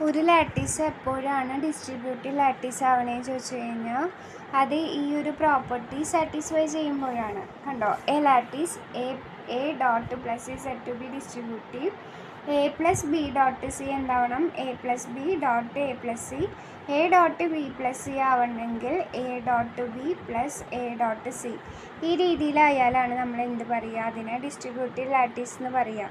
ഒരു ലാറ്റീസ് എപ്പോഴാണ് distributive lattice ആവണേന്ന് ചോദിച്ചു കഴിഞ്ഞാൽ അത് ഈ ഒരു പ്രോപ്പർട്ടി സാറ്റിസ്ഫൈ ചെയ്യുമ്പോഴാണ്. കണ്ടോ, A lattice A dot plus C set to B distributive A plus B dot C എന്താവണം, A plus B dot A plus C. A dot B plus C ആവണമെങ്കിൽ A dot B plus A dot C. ഈ രീതിയിലായാലാണ് നമ്മൾ എന്ത് പറയുക, അതിനെ distributive lattice എന്ന് പറയുക.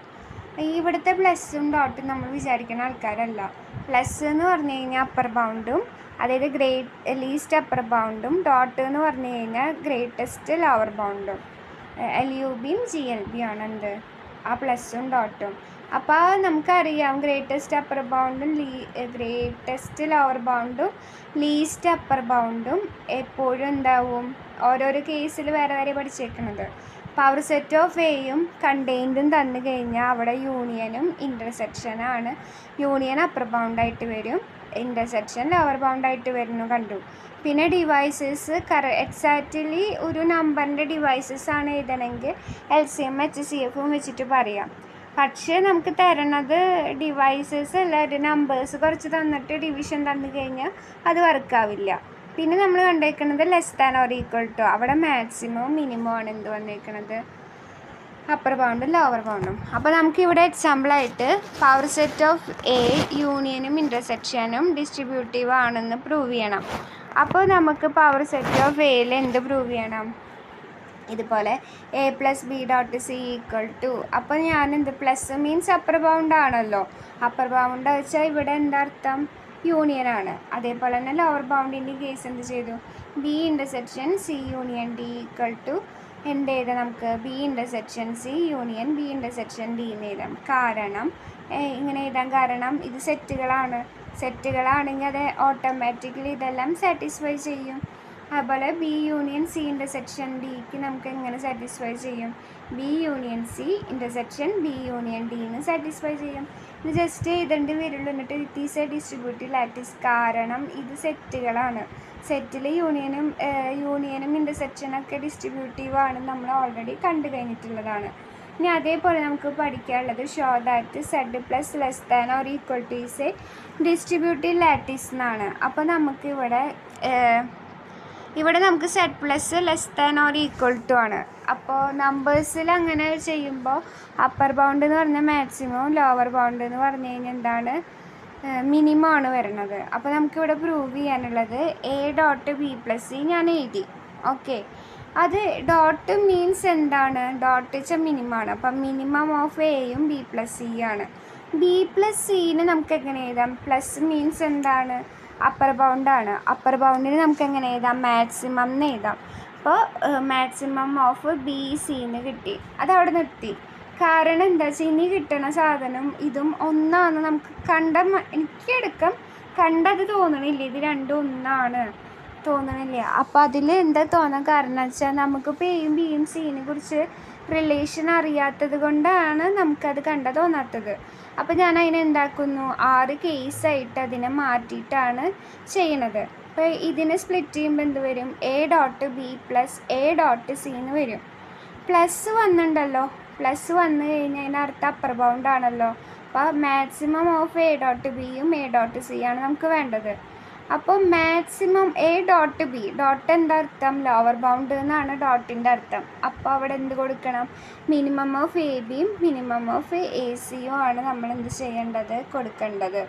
ഇവിടുത്തെ പ്ലസ്സും ഡോട്ടും നമ്മൾ വിചാരിക്കുന്ന ആൾക്കാരല്ല. പ്ലസ് എന്ന് പറഞ്ഞു കഴിഞ്ഞാൽ അപ്പർ ബൗണ്ടും, അതായത് ലീസ്റ്റ് അപ്പർ ബൗണ്ടും, ഡോട്ട് എന്ന് പറഞ്ഞു കഴിഞ്ഞാൽ ഗ്രേറ്റസ്റ്റ് ലോവർ ബൗണ്ടും. LUBയും GLB ആണ് എന്ത്, ആ പ്ലസ്സും ഡോട്ടും. അപ്പോൾ നമുക്കറിയാം ഗ്രേറ്റസ്റ്റ് അപ്പർ ബൗണ്ടും ഗ്രേറ്റസ്റ്റ് ലോവർ ബൗണ്ടും ലീസ്റ്റ് അപ്പർ ബൗണ്ടും എപ്പോഴും എന്താവും, ഓരോരോ കേസിൽ വേറെ വേറെ പഠിച്ചേക്കുന്നത്. പവർ സെറ്റ് ഓഫ് എയും കണ്ടെയ്ൻഡും തന്നു കഴിഞ്ഞാൽ അവിടെ യൂണിയനും ഇൻ്റർസെക്ഷനാണ്. യൂണിയൻ അപ്പർ ബൗണ്ടായിട്ട് വരും, ഇൻ്റർസെക്ഷൻ ലോവർ ബൗണ്ടായിട്ട് വരുന്നു കണ്ടു. പിന്നെ ഡിവൈസസ് എക്സാക്റ്റ്ലി ഒരു നമ്പറിൻ്റെ ഡിവൈസസ് ആണ് എഴുതണമെങ്കിൽ LCM HCFും വെച്ചിട്ട് പറയാം. പക്ഷേ നമുക്ക് തരണത് ഡിവൈസസ് അല്ല, ഒരു നമ്പേഴ്സ് കുറച്ച് തന്നിട്ട് ഡിവിഷൻ തന്നു കഴിഞ്ഞാൽ അത് വർക്കാവില്ല. പിന്നെ നമ്മൾ കണ്ടേക്കുന്നത് less than or equal to, അവിടെ മാക്സിമവും മിനിമം ആണ് എന്ത് വന്നേക്കുന്നത്, അപ്പർ ബൗണ്ടും ലോവർ ബൗണ്ടും. അപ്പോൾ നമുക്കിവിടെ എക്സാമ്പിളായിട്ട് പവർ സെറ്റ് ഓഫ് എ യൂണിയനും ഇൻ്റർസെക്ഷനും ഡിസ്ട്രിബ്യൂട്ടീവ് ആണെന്ന് പ്രൂവ് ചെയ്യണം. അപ്പോൾ നമുക്ക് പവർ സെറ്റ് ഓഫ് എയിൽ എന്ത് പ്രൂവ് ചെയ്യണം, ഇതുപോലെ A plus B dot C equal to. അപ്പോൾ ഞാൻ എന്ത്, പ്ലസ് മീൻസ് അപ്പർ ബൗണ്ട് ആണല്ലോ, അപ്പർ ബൗണ്ട് വെച്ചാൽ ഇവിടെ എന്താർത്ഥം, യൂണിയനാണ്. അതേപോലെ തന്നെ ലോവർ ബൗണ്ടിൻ്റെ കേസ് എന്ത് ചെയ്തു, B intersection C union D equal to എന്ത് എഴുതാം, നമുക്ക് B intersection C union B intersection D എന്ന് എഴുതാം. കാരണം ഇങ്ങനെ എഴുതാൻ കാരണം ഇത് സെറ്റുകളാണെങ്കിൽ അത് ഓട്ടോമാറ്റിക്കലി ഇതെല്ലാം സാറ്റിസ്ഫൈ ചെയ്യും. അതുപോലെ ബി യൂണിയൻ സി ഇൻ്റർസെക്ഷൻ ഡിക്ക് നമുക്ക് എങ്ങനെ സാറ്റിസ്ഫൈ ചെയ്യും, B union C intersection B union D എന്ന് സാറ്റിസ്ഫൈ ചെയ്യും. ഇത് ജസ്റ്റ് എഴുതേണ്ടി വരുള്ളൂ. എന്നിട്ട് it is a distributive lattice, കാരണം ഇത് സെറ്റുകളാണ്. സെറ്റിൽ യൂണിയനും ഇൻ്റർസെക്ഷനൊക്കെ ഡിസ്ട്രിബ്യൂട്ടീവ് ആണെന്ന് നമ്മൾ ഓൾറെഡി കണ്ടു കഴിഞ്ഞിട്ടുള്ളതാണ്. ഇനി അതേപോലെ നമുക്ക് പഠിക്കാനുള്ളത് show that Z plus less than or equal to is a distributive lattice എന്നാണ്. അപ്പോൾ നമുക്ക് ഇവിടെ നമുക്ക് Z plus less than or equal to ആണ്. അപ്പോൾ നമ്പേഴ്സിൽ അങ്ങനെ ചെയ്യുമ്പോൾ അപ്പർ ബൗണ്ട് എന്ന് പറഞ്ഞാൽ മാക്സിമം, ലോവർ ബൗണ്ട് എന്ന് പറഞ്ഞു കഴിഞ്ഞാൽ എന്താണ്, മിനിമം ആണ് വരുന്നത്. അപ്പോൾ നമുക്കിവിടെ പ്രൂവ് ചെയ്യാനുള്ളത് A dot B plus C ഞാൻ എഴുതി. ഓക്കെ, അത് ഡോട്ട് മീൻസ് എന്താണ്, ഡോട്ട് വെച്ചാൽ മിനിമമാണ്. അപ്പം മിനിമം ഓഫ് എയും ബി പ്ലസ് സി ആണ്. ബി പ്ലസ് സിന് നമുക്ക് എങ്ങനെ എഴുതാം, പ്ലസ് മീൻസ് എന്താണ്, അപ്പർ ബൗണ്ടാണ്. അപ്പർ ബൗണ്ടിന് നമുക്ക് എങ്ങനെ എഴുതാം, മാക്സിമം എന്ന് എഴുതാം. അപ്പോൾ മാക്സിമം ഓഫ് ബി സിന്ന് കിട്ടി, അതവിടെ നിർത്തി. കാരണം എന്താ വെച്ചാൽ ഇനി കിട്ടണ സാധനം ഇതും ഒന്നാണെന്ന് നമുക്ക് എനിക്കെടുക്കാം കണ്ടത് തോന്നണില്ല, ഇത് രണ്ടും ഒന്നാണ് തോന്നണില്ല. അപ്പോൾ അതിൽ എന്താ തോന്നാൻ കാരണം വെച്ചാൽ നമുക്കിപ്പോൾ എയും ബിയും സിനെ കുറിച്ച് റിലേഷൻ അറിയാത്തത് കൊണ്ടാണ് നമുക്കത് തോന്നാത്തത്. അപ്പോൾ ഞാൻ അതിനെന്താക്കുന്നു, 6 കേസായിട്ട് അതിനെ മാറ്റിയിട്ടാണ് ചെയ്യണത്. അപ്പോൾ ഇതിനെ സ്പ്ലിറ്റ് ചെയ്യുമ്പോൾ എന്ത് വരും, A dot B plus A dot C എന്ന് വരും. പ്ലസ് വന്നിട്ടുണ്ടല്ലോ, പ്ലസ് വന്നു കഴിഞ്ഞാൽ അതിനർത്ഥം അപ്പർ ബൗണ്ട് ആണല്ലോ. അപ്പോൾ മാക്സിമം ഓഫ് എ ഡോട്ട് ബിയും എ ഡോട്ട് സി ആണ് നമുക്ക് വേണ്ടത്. അപ്പോൾ maximum A dot B, dot എന്താ അർത്ഥം, ലോവർ ബൗണ്ട് എന്നാണ് ഡോട്ടിൻ്റെ അർത്ഥം. അപ്പോൾ അവിടെ എന്ത് കൊടുക്കണം, മിനിമം ഓഫ് എ ബിയും മിനിമം ഓഫ് എ സിയും ആണ് നമ്മൾ എന്ത് ചെയ്യേണ്ടത്, കൊടുക്കേണ്ടത്.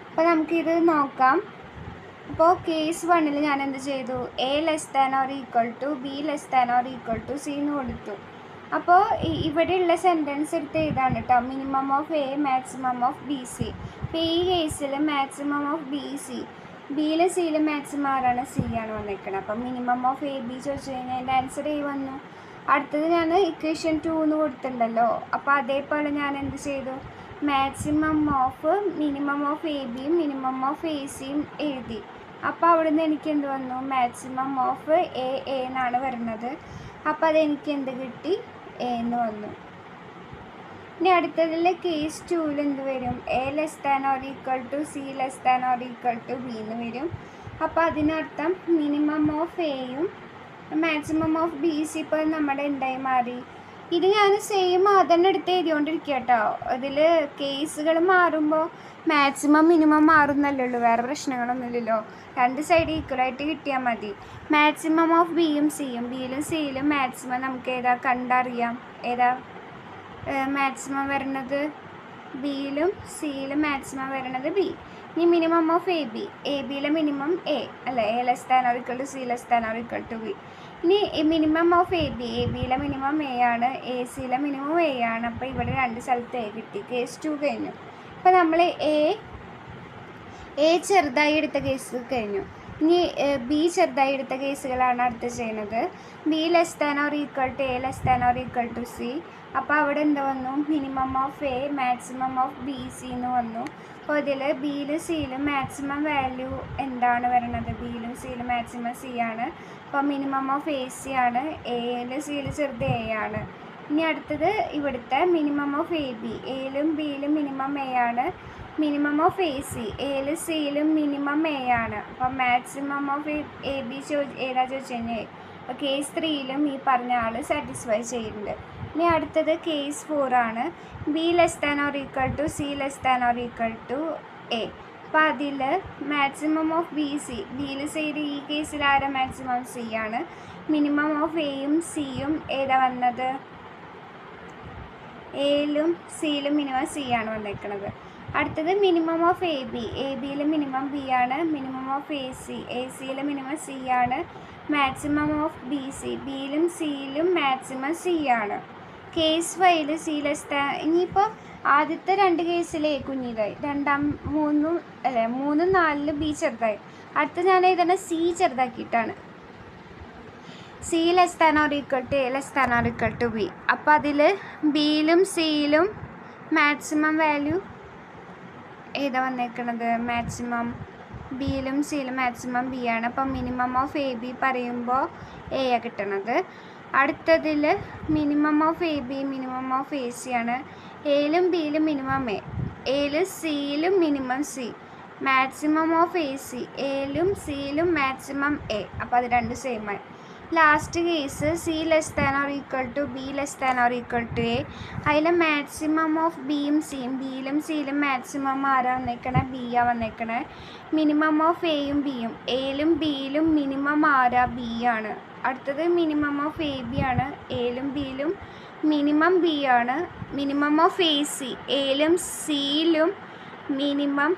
അപ്പോൾ നമുക്കിത് നോക്കാം. അപ്പോൾ കേസ് 1 ഞാൻ എന്ത് ചെയ്തു, A less than or equal to B less than or equal to C എന്ന് കൊടുത്തു. അപ്പോൾ ഇവിടെയുള്ള സെൻറ്റൻസ് എടുത്ത് എഴുതാണ് കേട്ടോ, minimum of A maximum of B C. അപ്പോൾ ഈ കേസിൽ മാക്സിമം ഓഫ് ബി സി, ബിയിൽ സിയിൽ മാക്സിമം ആരാണ്, സി ആണ് വന്നിരിക്കുന്നത്. അപ്പം മിനിമം ഓഫ് എ ബി ചോദിച്ചു കഴിഞ്ഞാൽ അതിൻ്റെ ആൻസർ എ വന്നു. അടുത്തത് ഞാൻ ഇക്വേഷൻ 2 എന്ന് കൊടുത്തിട്ടുണ്ടല്ലോ. അപ്പോൾ അതേപോലെ ഞാൻ എന്ത് ചെയ്തു, maximum of minimum of A ബിയും മിനിമം ഓഫ് എ സിയും എഴുതി. അപ്പോൾ അവിടെ നിന്ന് എനിക്ക് എന്ത് വന്നു, മാക്സിമം ഓഫ് എ എന്നാണ് വരുന്നത്. അപ്പോൾ അതെനിക്ക് എന്ത് കിട്ടി, എ എന്ന് വന്നു. ഇനി അടുത്തതിൽ കേസ് 2 എന്ത് വരും, A less than or equal to C less than or equal to B എന്ന് വരും. അപ്പോൾ അതിനർത്ഥം മിനിമം ഓഫ് എയും മാക്സിമം ഓഫ് ബി സി ഇപ്പോൾ നമ്മുടെ എന്തായി മാറി. ഇത് ഞാൻ സെയിം അതന്നെ എടുത്ത് എഴുതിക്കൊണ്ടിരിക്കുക കേട്ടോ. ഇതിൽ കേസുകൾ മാറുമ്പോൾ മാക്സിമം മിനിമം മാറുന്നല്ലേ ഉള്ളൂ, വേറെ പ്രശ്നങ്ങളൊന്നുമില്ലല്ലോ. രണ്ട് സൈഡ് ഈക്വലായിട്ട് കിട്ടിയാൽ മതി. മാക്സിമം ഓഫ് ബിയും സിയും, ബിയിലും സിയിലും മാക്സിമം നമുക്ക് ഏതാ കണ്ടറിയാം. ഏതാ മാക്സിമം വരുന്നത്? ബിയിലും സിയിലും മാക്സിമം വരുന്നത് ബി. ഇനി മിനിമം ഓഫ് എ ബിയിലെ മിനിമം എ അല്ലേ, A less than or equal to C less than or equal to B. ഇനി മിനിമം ഓഫ് എ ബിയിലെ മിനിമം എ ആണ്, എ സിയിലെ മിനിമം എ ആണ്. അപ്പോൾ ഇവിടെ രണ്ട് സ്ഥലത്ത് എ കിട്ടി. കേസ് 2 കഴിഞ്ഞു. അപ്പോൾ നമ്മൾ എ ചെറുതായി എടുത്ത കേസ് കഴിഞ്ഞു. ഇനി ബി ചെറുതായി എടുത്ത കേസുകളാണ് അടുത്ത് ചെയ്യുന്നത്. B less than or equal to A less than or equal to C. അപ്പോൾ അവിടെ എന്ത് വന്നു? Minimum of A maximum of B C എന്ന് വന്നു. അപ്പോൾ ഇതിൽ ബിയിലും സിയിലും മാക്സിമം വാല്യൂ എന്താണ് വരുന്നത്? ബിയിലും സിയിലും മാക്സിമം സി ആണ്. അപ്പോൾ മിനിമം ഓഫ് എ സി ആണ്. എയിലും സിയിലും ചെറുത് എ ആണ്. ഇനി അടുത്തത് ഇവിടുത്തെ മിനിമം ഓഫ് എ ബി. എയിലും ബിയിലും മിനിമം എ ആണ്. മിനിമം ഓഫ് എ സി, എയിലും സിയിലും മിനിമം എ ആണ്. അപ്പം മാക്സിമം ഓഫ് എ ബി ഏതാ ചോദിച്ചു കഴിഞ്ഞാൽ അപ്പോൾ കേസ് 3യിലും ഈ പറഞ്ഞ ആൾ സാറ്റിസ്ഫൈ ചെയ്യുന്നുണ്ട്. ഇനി അടുത്തത് കേസ് 4 ആണ്. B less than or equal to C less than or equal to A. അപ്പോൾ അതിൽ മാക്സിമം ഓഫ് ബി സി, ബിയിൽ സിയിൽ ഈ കേസിൽ ആരാ മാക്സിമം? സി ആണ്. മിനിമം ഓഫ് എയും സിയും ഏതാ വന്നത്? എയിലും സിയിലും മിനിമം സി ആണ് വന്നേക്കുന്നത്. അടുത്തത് മിനിമം ഓഫ് എ ബിയിൽ മിനിമം ബി ആണ്. മിനിമം ഓഫ് എ സിയിൽ മിനിമം സി ആണ്. മാക്സിമം ഓഫ് ബി സി, ബിയിലും സിയിലും മാക്സിമം സി ആണ്. Case 5 C less than. ഇനിയിപ്പോൾ ആദ്യത്തെ രണ്ട് കേസിലെ കുഞ്ഞിതായി, മൂന്നും 4 ബി ചെറുതായി. അടുത്ത ഞാൻ എഴുതുന്ന സി ചെറുതാക്കിയിട്ടാണ്. C less than or equal to A less than or equal to B. അപ്പോൾ അതിൽ ബിയിലും സിയിലും മാക്സിമം വാല്യൂ ഏതാ വന്നേക്കണത്? മാക്സിമം ബിയിലും സിയിലും മാക്സിമം ബി ആണ്. അപ്പം മിനിമം ഓഫ് എ ബി പറയുമ്പോൾ എ ആണ് കിട്ടണത്. അടുത്തതിൽ minimum of A B minimum of A C ആണ്. എയിലും ബിയിലും മിനിമം എ, എയിലും സിയിലും minimum C. Maximum of A C, എയിലും സിയിലും മാക്സിമം എ. അപ്പോൾ അത് രണ്ട് സെയിം ആയി. Last case C less than or equal to B less than or equal to A. അതിൽ മാക്സിമം ഓഫ് ബിയും സിയും, ബിയിലും സിയിലും മാക്സിമം ആരാ വന്നേക്കണേ? ബി ആ വന്നേക്കണേ. മിനിമം ഓഫ് എയും ബിയും, എയിലും ബിയിലും മിനിമം ആരാ? ബി ആണ്. അടുത്തത് മിനിമം ഓഫ് എ ബി ആണ്. എയിലും ബിയിലും മിനിമം ബി ആണ്. മിനിമം ഓഫ് എ സി, എയിലും സിയിലും മിനിമം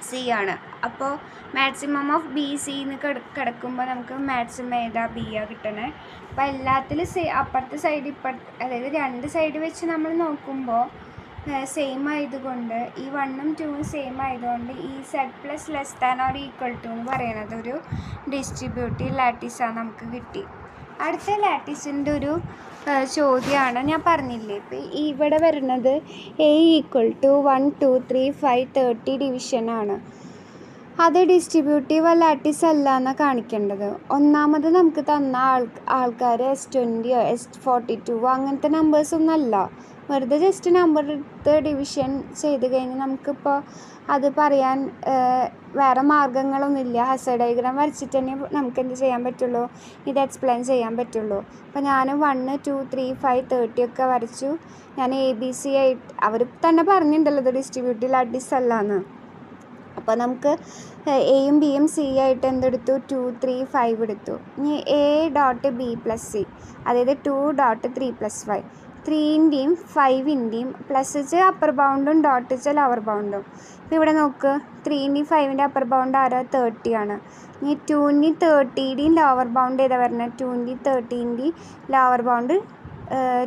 സി ആണ്. അപ്പോൾ മാക്സിമം ഓഫ് ബി സിന്ന് കിടക്കുമ്പോൾ നമുക്ക് മാക്സിമം ഏതാ? ബി ആ കിട്ടണേ. അപ്പോൾ എല്ലാത്തിലും അപ്പുറത്തെ സൈഡ് അതായത് രണ്ട് സൈഡ് വെച്ച് നമ്മൾ നോക്കുമ്പോൾ സെയിം ആയതുകൊണ്ട്, ഈ 1ഉം 2ഉം സെയിം ആയതുകൊണ്ട് ഈ Z plus less than or equal to എന്ന് പറയുന്നത് ഒരു ഡിസ്ട്രിബ്യൂട്ടീവ് ലാറ്റിസാണ് നമുക്ക് കിട്ടി. അടുത്ത ലാറ്റിസിൻ്റെ ഒരു ചോദ്യമാണ്. ഞാൻ പറഞ്ഞില്ലേ ഇപ്പോൾ ഇവിടെ വരുന്നത് എ ഈക്വൽ ടു 1 2 3 5 30 ഡിവിഷനാണ്. അത് ഡിസ്ട്രിബ്യൂട്ടീവ് ലാറ്റിസ് അല്ല എന്നാണ് കാണിക്കേണ്ടത്. ഒന്നാമത് നമുക്ക് തന്ന ആൾക്കാർ S20 S42 അങ്ങനത്തെ നമ്പേഴ്സൊന്നും അല്ല. വെറുതെ ജസ്റ്റ് നമ്പർ എടുത്ത് ഡിവിഷൻ ചെയ്ത് കഴിഞ്ഞാൽ നമുക്കിപ്പോൾ അത് പറയാൻ വേറെ മാർഗ്ഗങ്ങളൊന്നുമില്ല. ഹസാർഡ് ഡയഗ്രാം വരച്ചിട്ട് തന്നെ നമുക്ക് എന്ത് ചെയ്യാൻ പറ്റുള്ളൂ? ഇത് എക്സ്പ്ലെയിൻ ചെയ്യാൻ പറ്റുള്ളൂ. അപ്പോൾ ഞാൻ 1 2 3 5 30 ഒക്കെ വരച്ചു. ഞാൻ ABC ആയിട്ട് അവർ തന്നെ പറഞ്ഞിട്ടുണ്ടല്ലോ ഇത് ഡിസ്ട്രിബ്യൂട്ടീവ് ലാറ്റിസ് അല്ല എന്ന്. അപ്പോൾ നമുക്ക് എയും ബിയും സി ആയിട്ട് എന്തെടുത്തു? 2 3 5 എടുത്തു. ഇനി A dot B plus C, അതായത് 2 ഡോട്ട് 3 പ്ലസ് 5. 3ൻ്റെയും 5ൻ്റെയും പ്ലസ് വെച്ച് അപ്പർ ബൗണ്ടും ഡോട്ട് വെച്ചാൽ ലോവർ ബൗണ്ടും. ഇപ്പോൾ ഇവിടെ നോക്ക്, 3ൻ്റെയും 5ൻ്റെ അപ്പർ ബൗണ്ട് ആരാ? 30 ആണ്. ഇനി 2ൻ്റെയും 30ൻ്റെയും ലോവർ ബൗണ്ട് ഏതാ വരുന്നത്? 2ൻ്റെയും 30ൻ്റെയും ലോവർ ബൗണ്ട്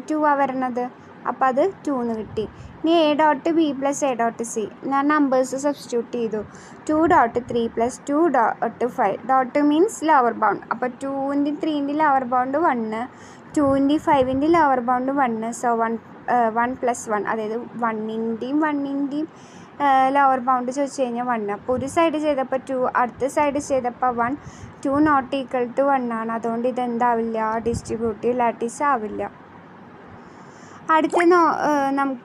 2 ആ വരുന്നത്. അപ്പോൾ അത് 2 എന്ന് കിട്ടി. ഇനി A dot B plus A dot C, ഞാൻ നമ്പേഴ്സ് സബ്സ്റ്റിറ്റ്യൂട്ട് ചെയ്തു. 2 dot 3 plus 2 dot 5. Dot means lower bound. അപ്പോൾ 2ൻ്റെയും 3ൻ്റെയും ലോവർ ബൗണ്ട് 1, 2ൻ്റെയും 5ൻ്റെയും ലോവർ ബൗണ്ട് 1. സോ 1 പ്ലസ് 1, അതായത് 1ൻ്റെയും ലോവർ ബൗണ്ട് ചോദിച്ചു കഴിഞ്ഞാൽ 1. അപ്പോൾ ഒരു സൈഡ് ചെയ്തപ്പോൾ 2, അടുത്ത സൈഡ് ചെയ്തപ്പോൾ 1. 2 നോട്ട് ഈക്വൽ ടു 1 ആണ്. അതുകൊണ്ട് ഇതെന്താവില്ല? ഡിസ്ട്രിബ്യൂട്ടീവ് ലാറ്റിസ് ആവില്ല. അടുത്ത നമുക്ക്